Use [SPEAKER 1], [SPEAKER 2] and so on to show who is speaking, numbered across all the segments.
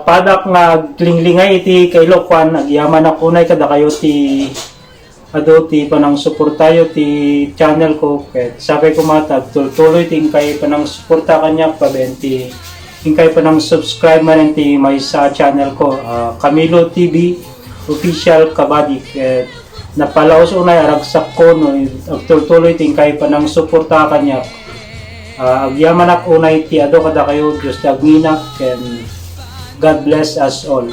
[SPEAKER 1] padak nga linglingay iti kaylo kwan agyaman ako na kada kayo ti ado ti panang suportayo ti channel ko ket sabay ko matag tuloy ting kay panang suporta kanya pabenti ingkay panang subscribe man ti may sa channel ko Camilo TV official kabady ket napalaos unay aragsak ko no tuloy ting kay panang suporta kanya agyaman ak unay ti ado kada kayo Diyos dagminak ken God bless us all.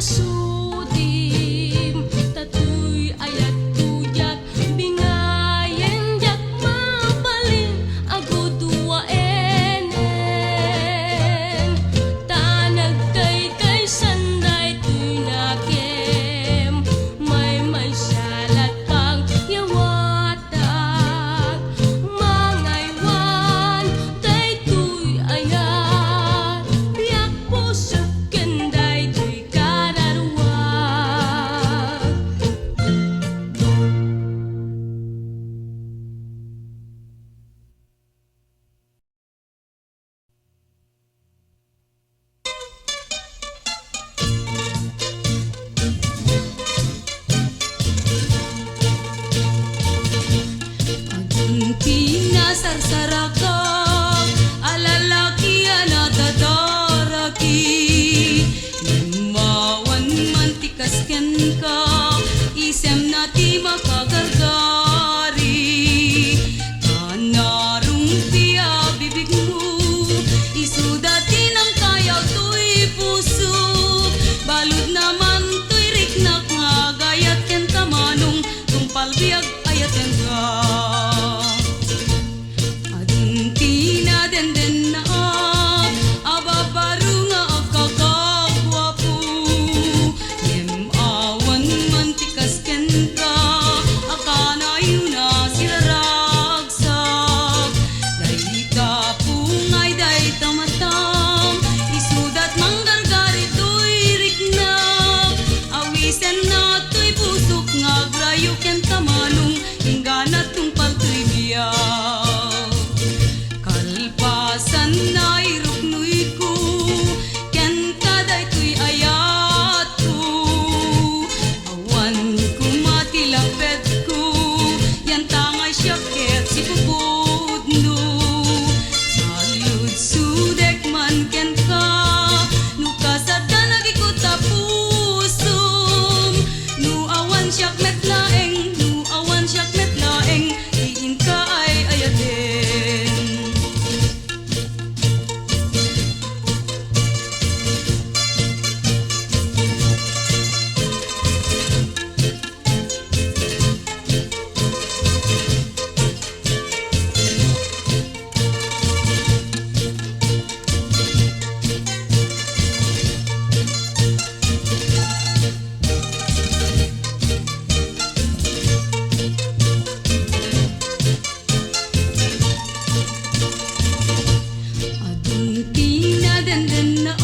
[SPEAKER 2] nasudim, tatoy ayat tuyat, bingayen jak mabalin, agud waenen. Tanag kay sanday tuy nakem, may salat pang yawatak, mangaywan tay tuy ayat, biyak pusok kenday tuy kararuak. Agunti na sarsarakak, alalaki anatadaraki, limawan mantikas ken ka, isem na ti makagargari. Tanarumpi a bibig mo, isudati ng kayaw tuy puso, balud naman tuy riknak nga gayat ken kamanong, tumpal biag ayaten ka. Adunti na denden na ababaru nga akakagwapo, yem awan mantikas ken ka, akana yun na siraragsak. Dayta pungay dayta matam, isudat manggargari tuy riknak, awisen na tuy pusok nga grayo ken kamanong, ingganat tumpal tuy biyak. Kalpasan na iruknuy ko, ken kaday tuy ayat ko, awan ko matilapet ko, yan tangay syaket si pupudno. Salud sudek man ken ka, nukasat ka nagikot ta pusom, nu awan syak metlaeng, nu awan syak metlaeng, diin ka ay ayaten. Adunti na denden na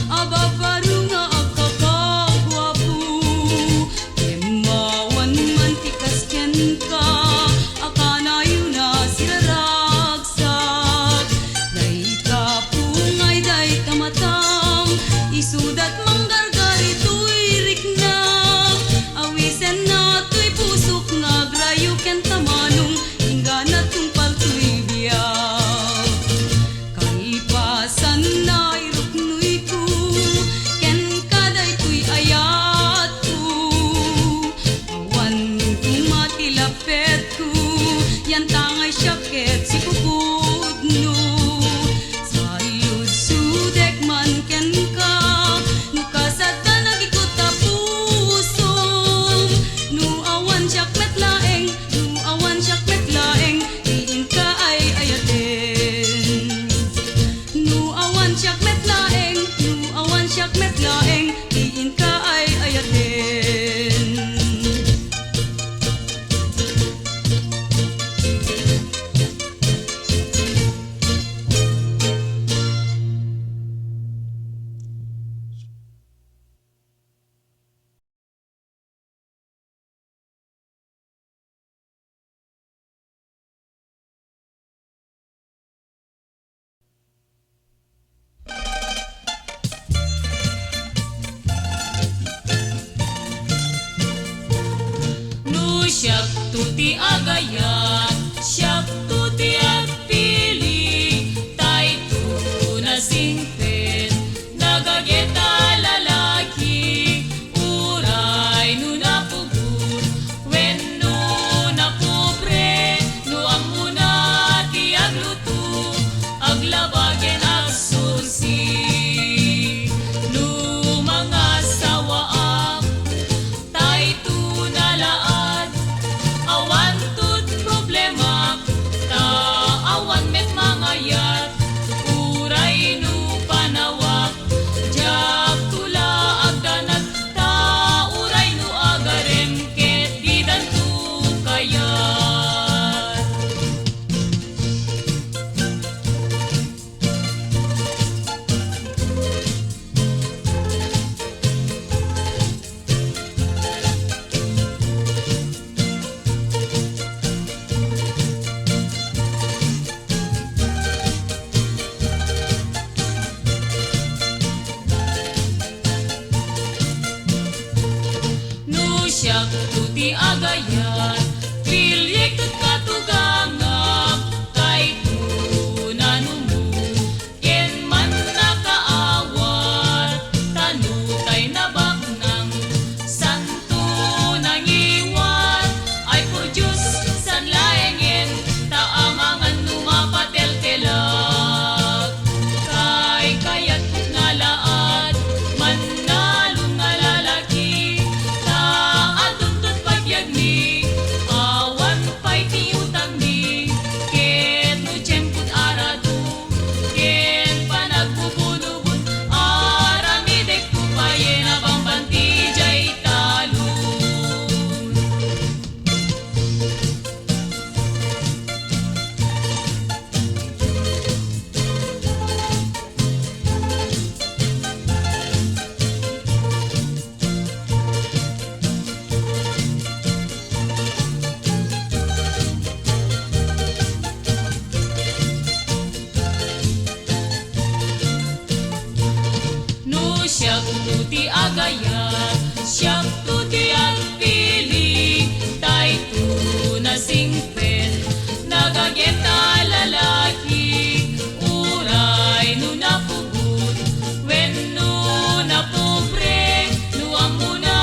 [SPEAKER 2] ababaru nga akakagwapo, limawan mantikas ken ka, akana yun na siraragsak. Dayta pungay dayta matam, isudat manggargari tuy riknak, awisen na tuy pusok nga grayo ken kamanong, ingganat tumpal tuy biyak. Kalpasan na iruknuy ko, ken kaday tuy ayat ko, awan ko matilapet ko, yan tangay syaket si pupudno. Salud sudek man ken ka, nukasat ka nagikot ta pusom, nu awan syak metlaeng, nu awan syak metlaeng, diin ka ay ayaten. Nu awan syak metlaeng, nu awan syak metlaeng, diin ka ay ayaten. Nu syak tuti agayat, syak tuti agpili, tay tu na singpet, nagageta lalaki, uray nu napugut, wen nu nakubre, nu amuna ti agluto, aglabagen agsusi, nu mga siya tuti agayat pilyek ket katugangap kay punanumu ken man nakaawat tanutay na baknang santo nangiwan ay po Diyos san laengen taamangan numapateltelag kay kayat nga laad manalong nga lalaki taaduntot pagyag ni awan pa'y tiutang ni ket no tiyempot arado ken panagbubunubon aramidek ko payen abambanti jay talon. No siya tuti agayat siya tuti ang pili tay tu na singpen nagageta lalaki uray no napugot wen no napobre no amuna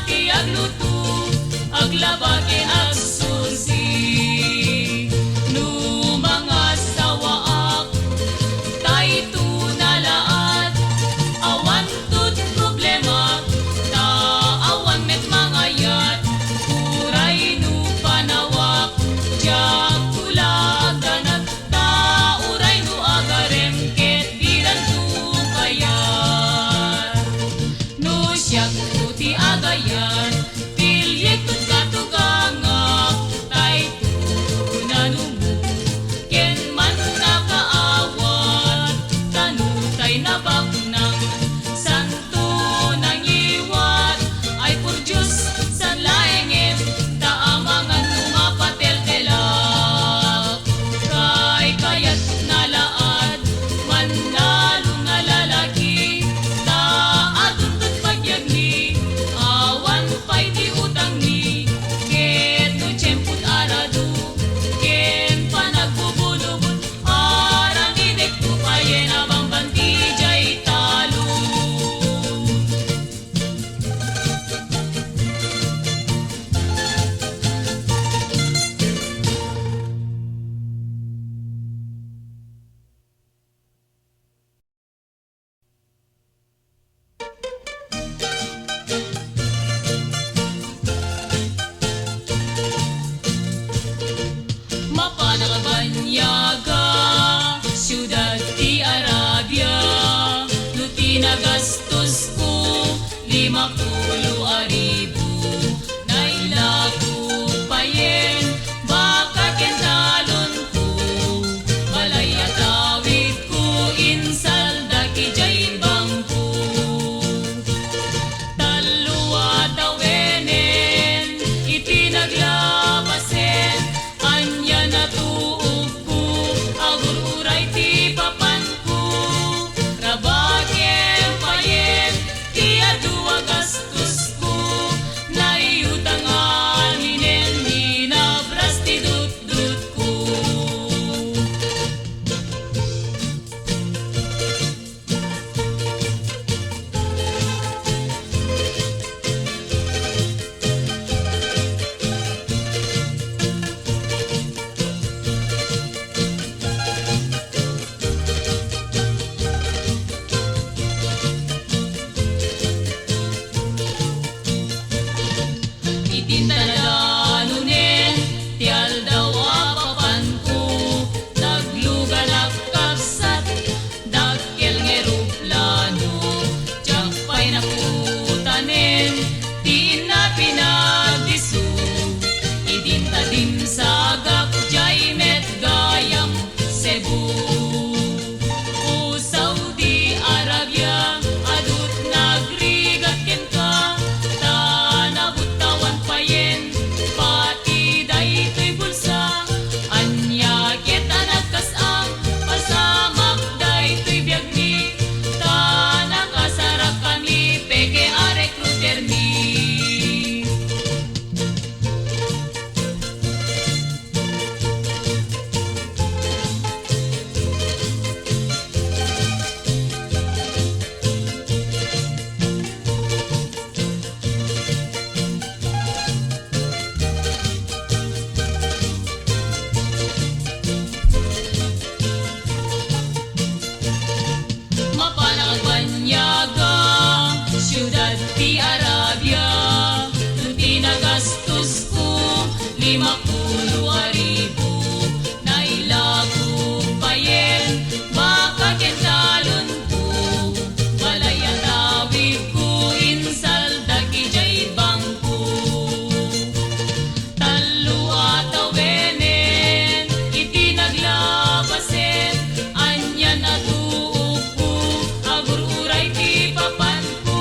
[SPEAKER 2] ti agluto aglabaken agsusi no mga sawaak tay tu nalaat awan tut problema ta awan met mga Siyudad ti Arabia, no tinagastos ko 50,000. Nailago payen, baka kentalon ko, balaya tawid ko, insal daki jay bangko. Talo atawenen, iti naglabasen, anyan atuog ko, agur uray ti papan ko,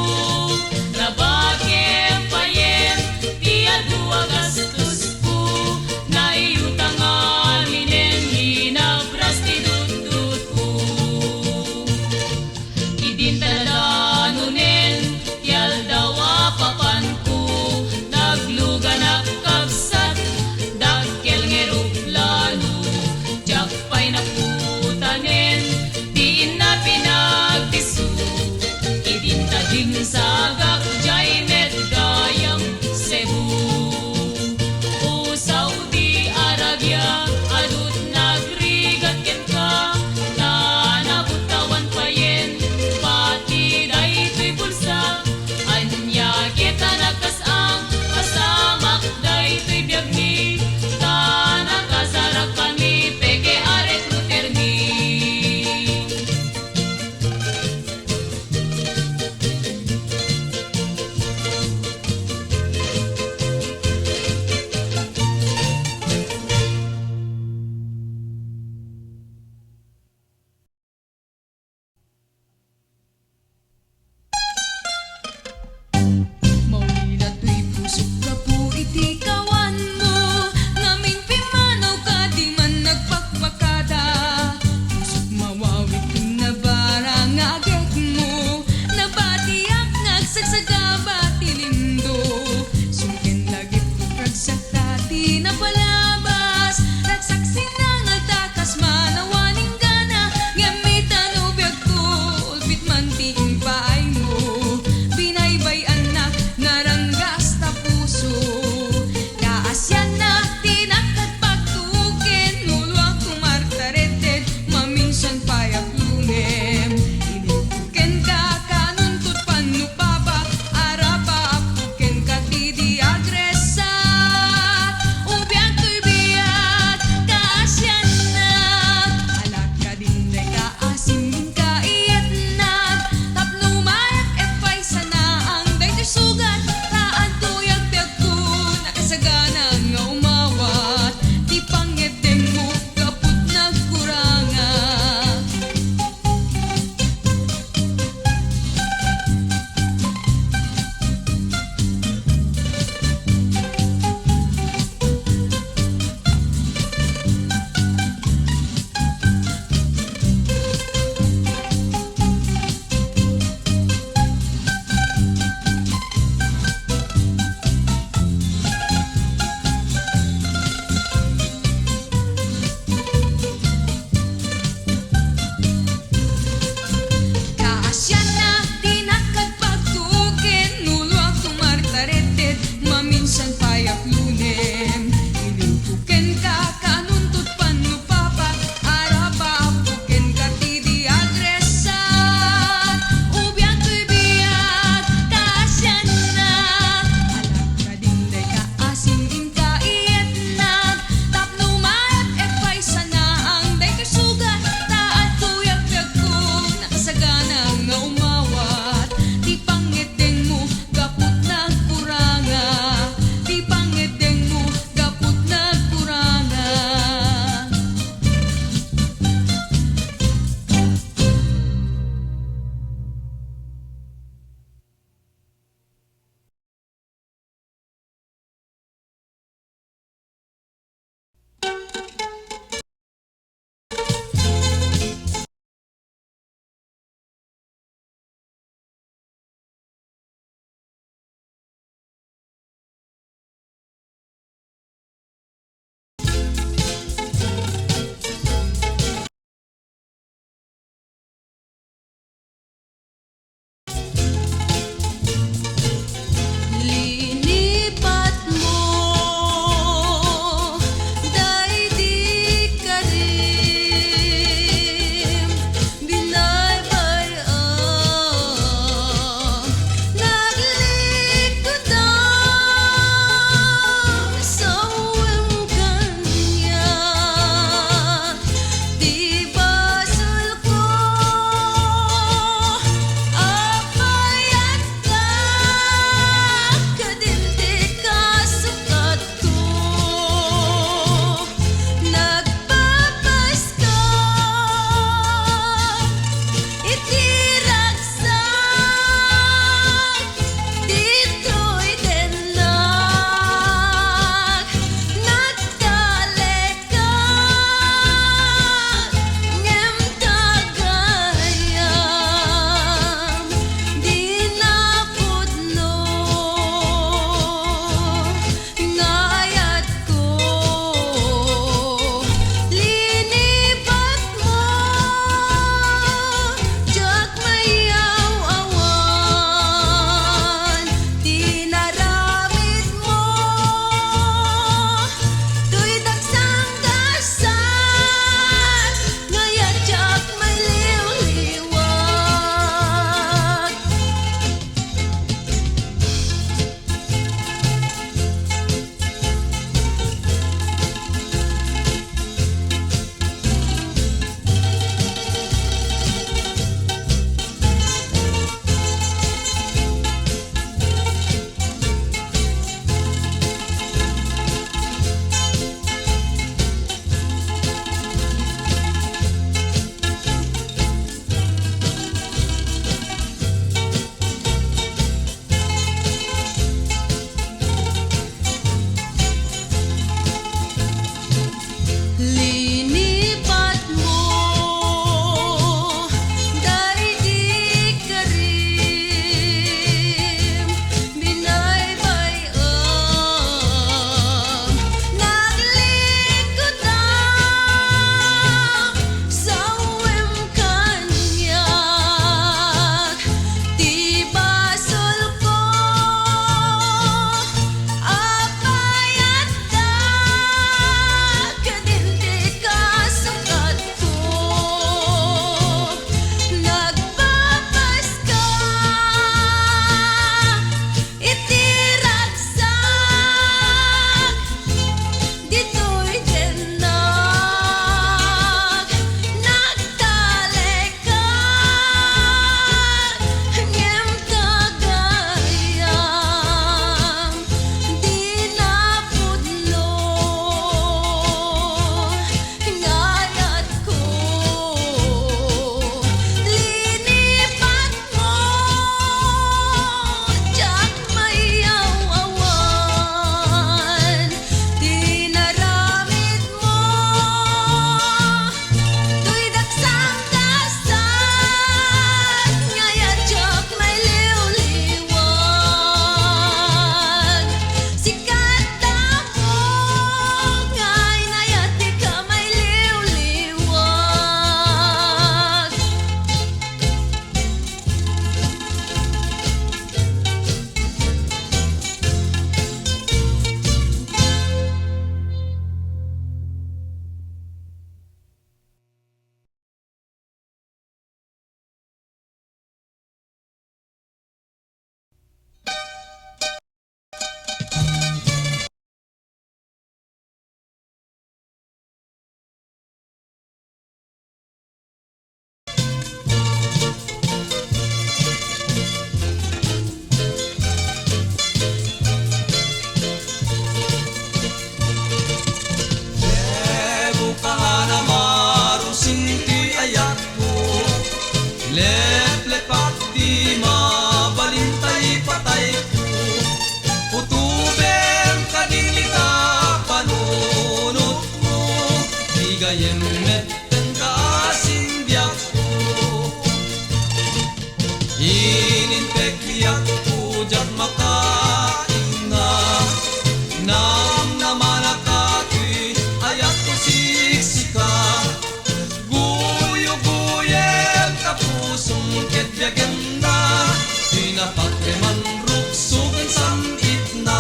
[SPEAKER 3] manruksukan samit na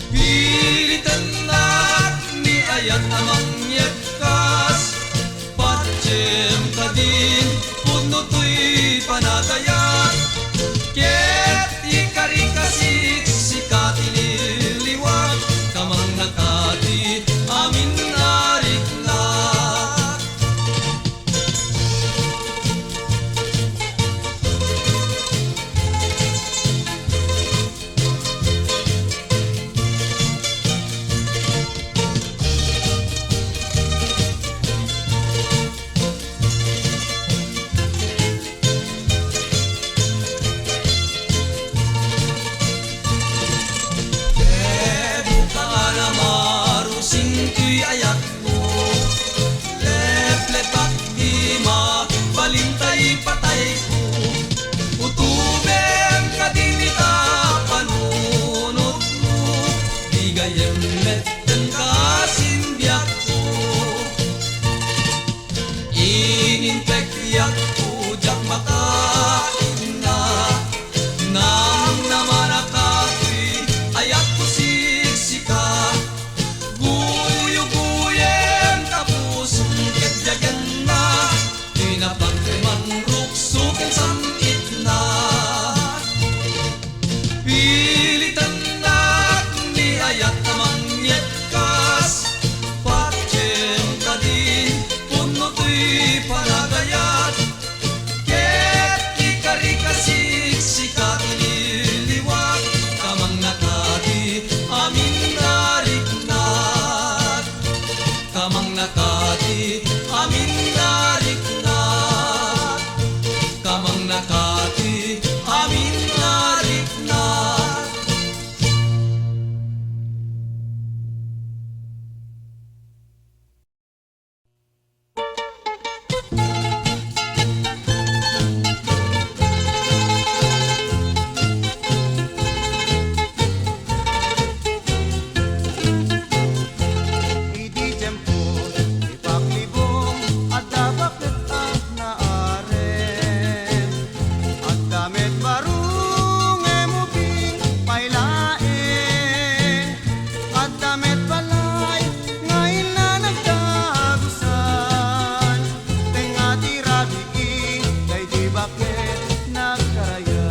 [SPEAKER 3] pilitan na ni ayat amang yetkas patjem kadin puno tuy panagayat ket ikari kasik sikat ililiwat kamang nakati amin ariklat buka na marusing tuy ayat mo leplepat di ma balintay patay ko utuben kadinita panunot mo di gayem metten kasimbiak ko inintek yak ko jak makain na nang naman akatoy ayat ko siksika guyo-guyen tapos ketjagan na pinapagriman ruksukin samit na pilitan na ni ayat amang yetkas patjem kadin puno tuy panagayat ket ikari kasik sikat ililiwat kamang nakati amin nariknat kamang nakati amin nariknat kamang nakati amin nariknat
[SPEAKER 4] Idi jemput ipaglibong at dabak at naaren at damit barung emubing pailain at damit balay ngayon na nagdagusan tengati rabi kay di bakit nagkaraya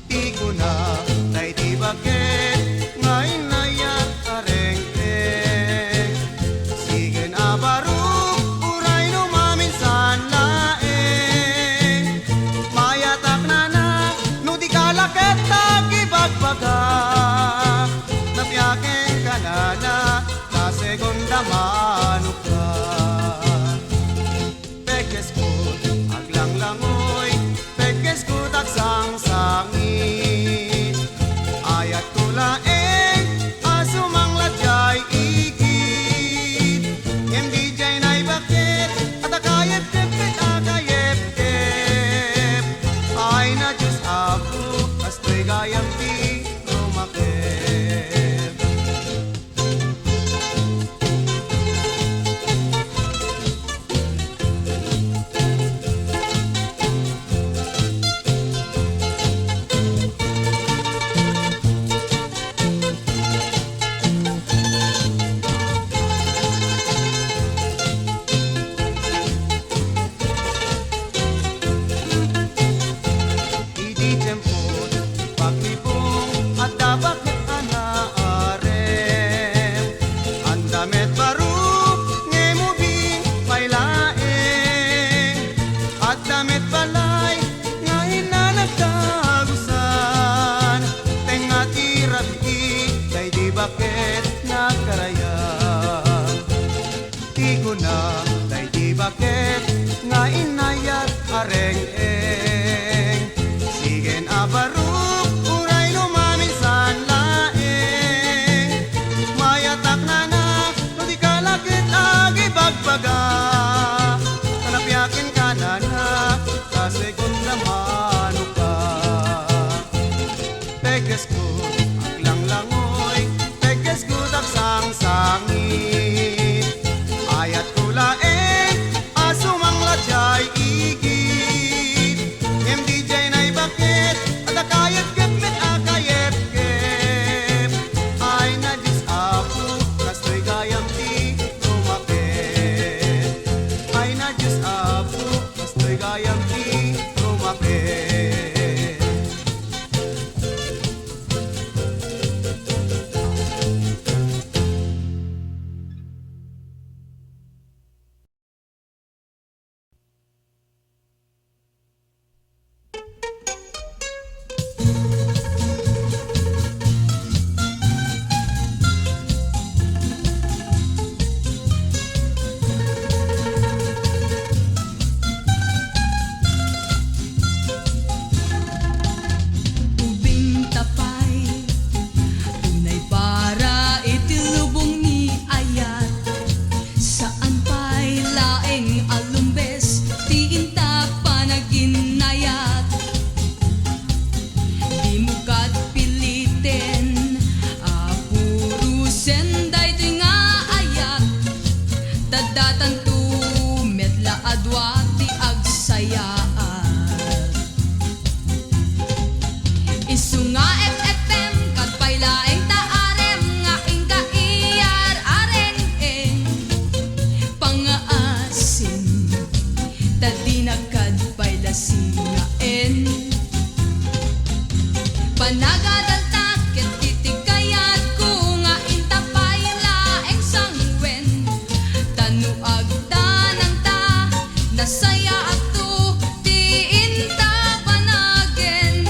[SPEAKER 4] di ko na tay di bakit ngayon na yak areng-eng sige na baruk uray no maminsan laeng mayatak na no di kalakit tagibagbaga nabiyakin ka na segunda mano ka pekes ko aglang langoy pekes ko taksang sangit ayat ko laeng asumang ladyay igit MDJ na'y bakit at akayep tepet akayep tep ay na Diyos ako astoy gayam di rumakep Idi jemput paglibong at dabak anaarem ang damit baruk ngemubing pailaeng at damit balay ngayon na nagdagusan tengati rabi kay di bakit nagkaraya di ko na kay di bakit ngayon na yak areng-eng Sigen abaruk uray no maminsan laeng mayatak na no di kalakit agibagbaga tanapyakin ka na sa segunda mano ka peges ko aglang langoy peges ko taksang sangit ayat ko laeng asumang ladyay igit
[SPEAKER 2] Managadaltak ket titikayat ko nga intapay laeng sangwen. Tanuag danang ta nasaya ato ti inta panagen.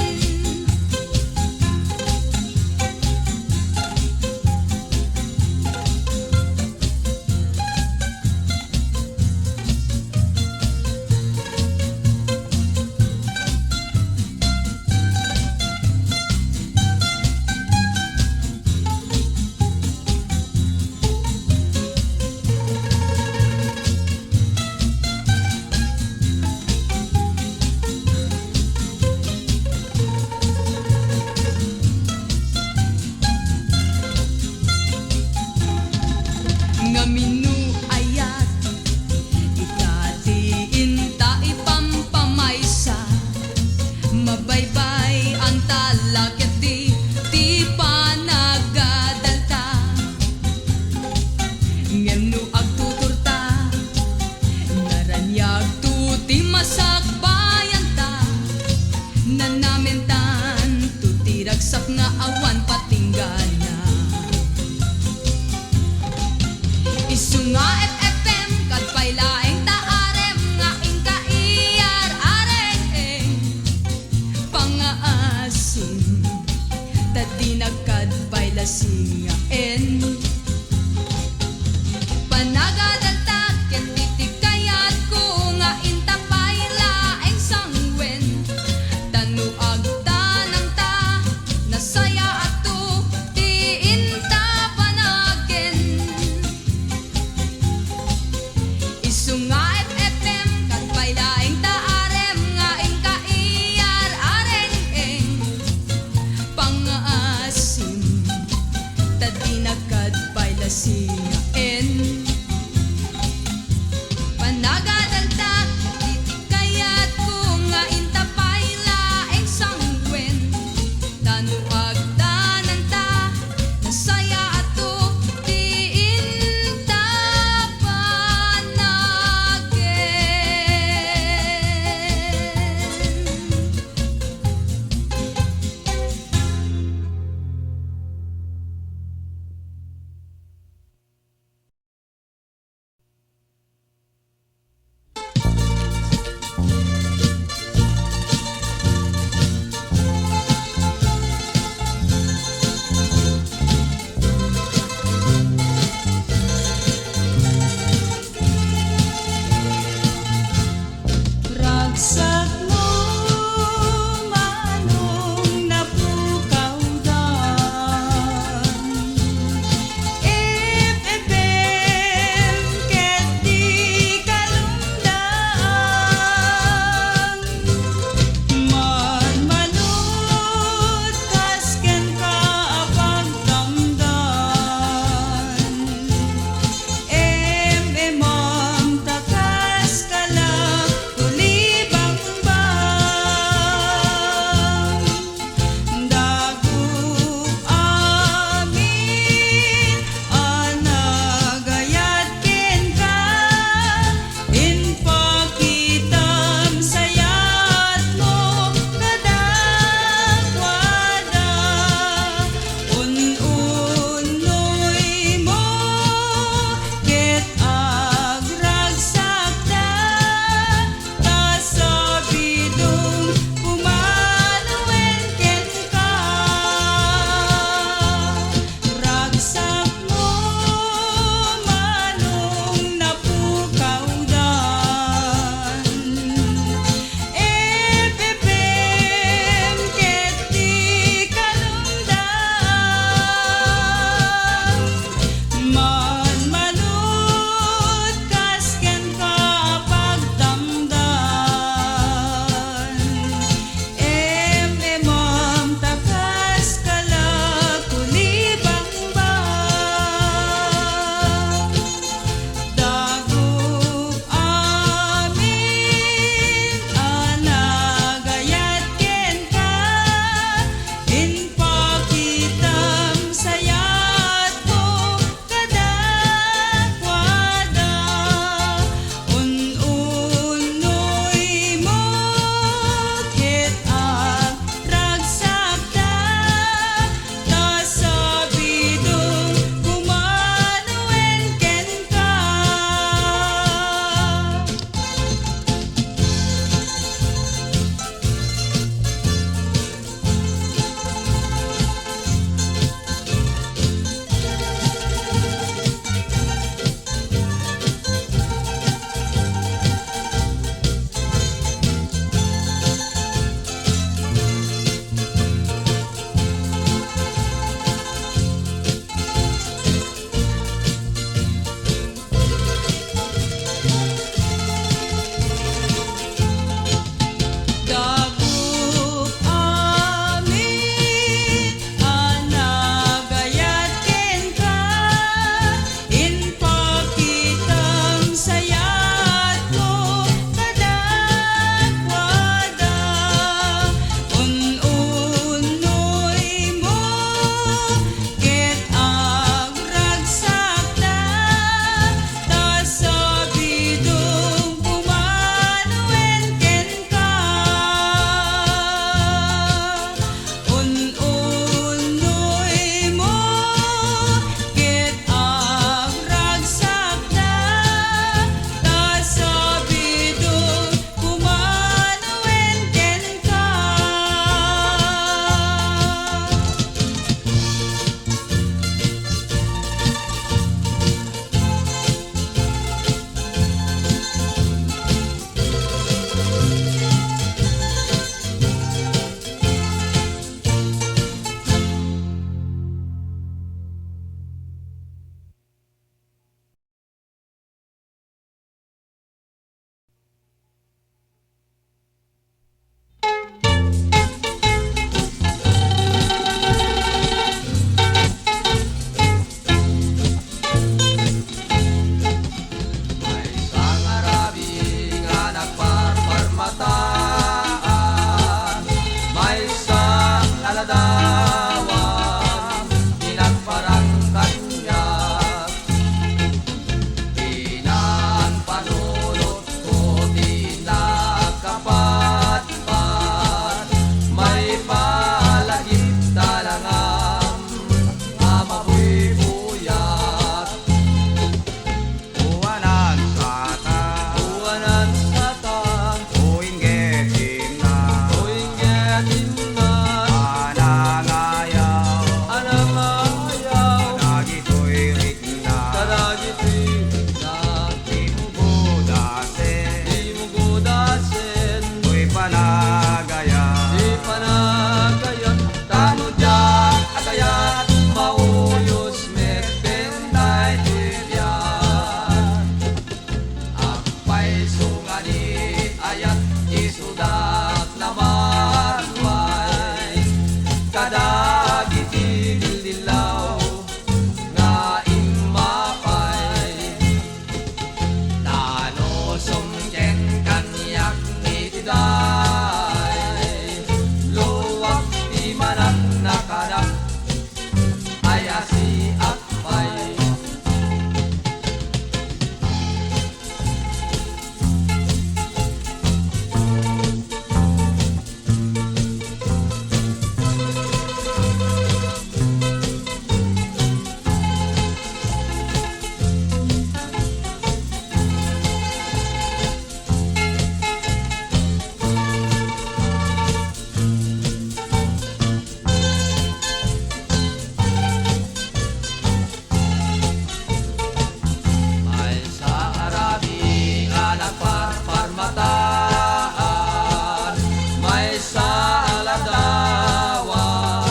[SPEAKER 3] ay sa aladawan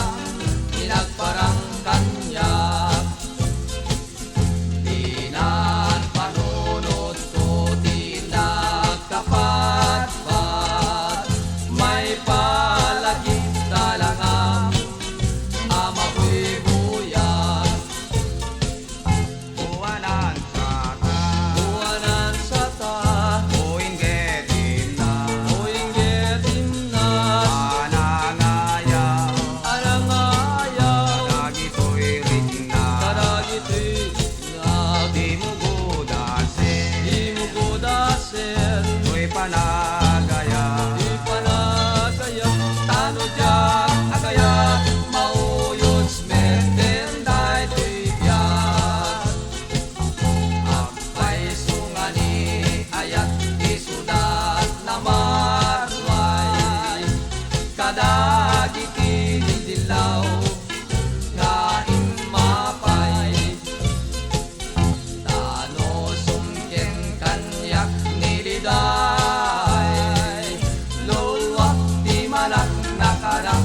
[SPEAKER 3] pinagparang kanyak tinan panunod ko tinag kapatpat may palaging talangam ama ko'y buyag
[SPEAKER 4] Buwanan sa ta
[SPEAKER 3] buwanan sa ta
[SPEAKER 4] Uwing getin na
[SPEAKER 3] uwing getim na
[SPEAKER 4] Anangayaw
[SPEAKER 3] arangayaw
[SPEAKER 4] Dagito'y ring na
[SPEAKER 3] kadagito'y na
[SPEAKER 4] Di mo budasin
[SPEAKER 3] di mo kudasen
[SPEAKER 4] To'y panagaya
[SPEAKER 3] di panagaya tano dyan agaya mauyod smeten dahi to'y biyag apay sungani ayat isudat na marway kadagi kinidilaw ngain mapay tano sungken kanyak niliday lulwak di manak nakarak